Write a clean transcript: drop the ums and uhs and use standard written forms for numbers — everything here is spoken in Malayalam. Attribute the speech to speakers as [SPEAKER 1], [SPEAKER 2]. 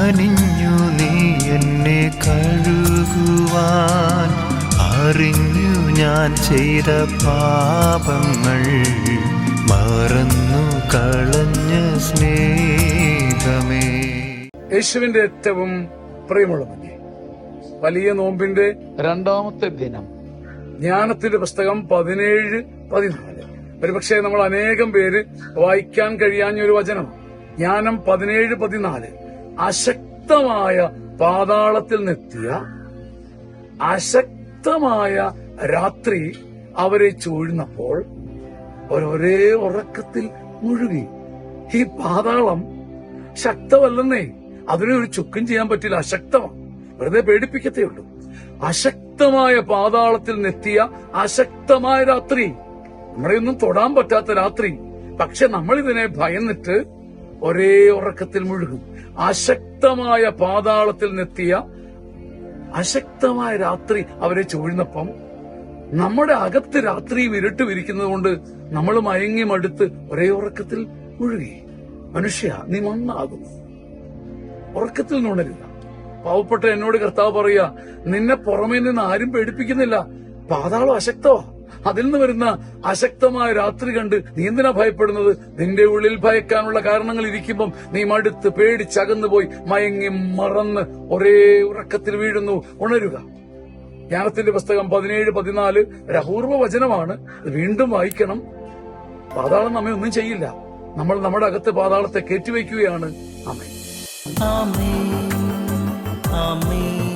[SPEAKER 1] കനിഞ്ഞു നീ എന്നെ കഴുകുവാൻ. അറിഞ്ഞു ഞാൻ ചെയ്ത പാപങ്ങൾ മറന്നു കളഞ്ഞ സ്നേഹമേ.
[SPEAKER 2] യേശുവിന്റെ ഏറ്റവും പ്രിയമുള്ളവനെ, വലിയ നോമ്പിന്റെ
[SPEAKER 3] രണ്ടാമത്തെ ദിനം.
[SPEAKER 2] ജ്ഞാനത്തിന്റെ പുസ്തകം 17-14. ഒരുപക്ഷെ നമ്മൾ അനേകം പേര് വായിക്കാൻ കഴിയാഞ്ഞൊരു വചനം. ജ്ഞാനം 17-14. അശക്തമായ പാതാളത്തിൽ നിന്നെത്തിയ അശക്തമായ രാത്രി അവരെ ചൂഴ്ന്നപ്പോൾ ഒരേ ഉറക്കത്തിൽ മുഴുകി. ഈ പാതാളം ശക്തമല്ലെന്നേ, അതിനെ ഒരു ചുക്കും ചെയ്യാൻ പറ്റില്ല. അശക്തമാണ്, വെറുതെ പേടിപ്പിക്കത്തേ ഉള്ളൂ. അശക്തമായ പാതാളത്തിൽ നെത്തിയ അശക്തമായ രാത്രി, നമ്മളെയൊന്നും തൊടാൻ പറ്റാത്ത രാത്രി. പക്ഷെ നമ്മൾ ഇതിനെ ഭയന്നിട്ട് ഒരേ ഉറക്കത്തിൽ മുഴുകും. അശക്തമായ പാതാളത്തിൽ നെത്തിയ അശക്തമായ രാത്രി അവരെ ചൂഴ്ന്നപ്പം നമ്മുടെ അകത്ത് രാത്രി ഇരുട്ട് വിരിക്കുന്നത് കൊണ്ട് നമ്മൾ മയങ്ങി മടുത്ത് ഒരേ ഉറക്കത്തിൽ മുഴുകി. മനുഷ്യ, നീ മണ്ണാകുന്നു, ഉറക്കത്തിൽ നിന്നുണരില്ല. പാവപ്പെട്ട എന്നോട് കർത്താവ് പറയാ, നിന്നെ പുറമേ നിന്ന് ആരും പേടിപ്പിക്കുന്നില്ല. പാതാളം അശക്തമാ. അതിൽ നിന്ന് വരുന്ന അശക്തമായ രാത്രി കണ്ട് നീ എന്തിനാ ഭയപ്പെടുന്നത്? നിന്റെ ഉള്ളിൽ ഭയക്കാനുള്ള കാരണങ്ങൾ ഇരിക്കുമ്പം നീ മടുത്ത് പേടിച്ചകന്നു പോയി മയങ്ങി മറന്ന് ഒരേ ഉറക്കത്തിൽ വീഴുന്നു. ഉണരുക. ജ്ഞാനത്തിന്റെ പുസ്തകം 17-14 ഒരു അപൂർവ വചനമാണ്. വീണ്ടും വായിക്കണം. പാതാളം നമ്മെ ഒന്നും ചെയ്യില്ല. നമ്മൾ നമ്മുടെ അകത്ത് പാതാളത്തെ കയറ്റിവെക്കുകയാണ്. ആമേൻ.
[SPEAKER 1] ആമേൻ. ആമേൻ.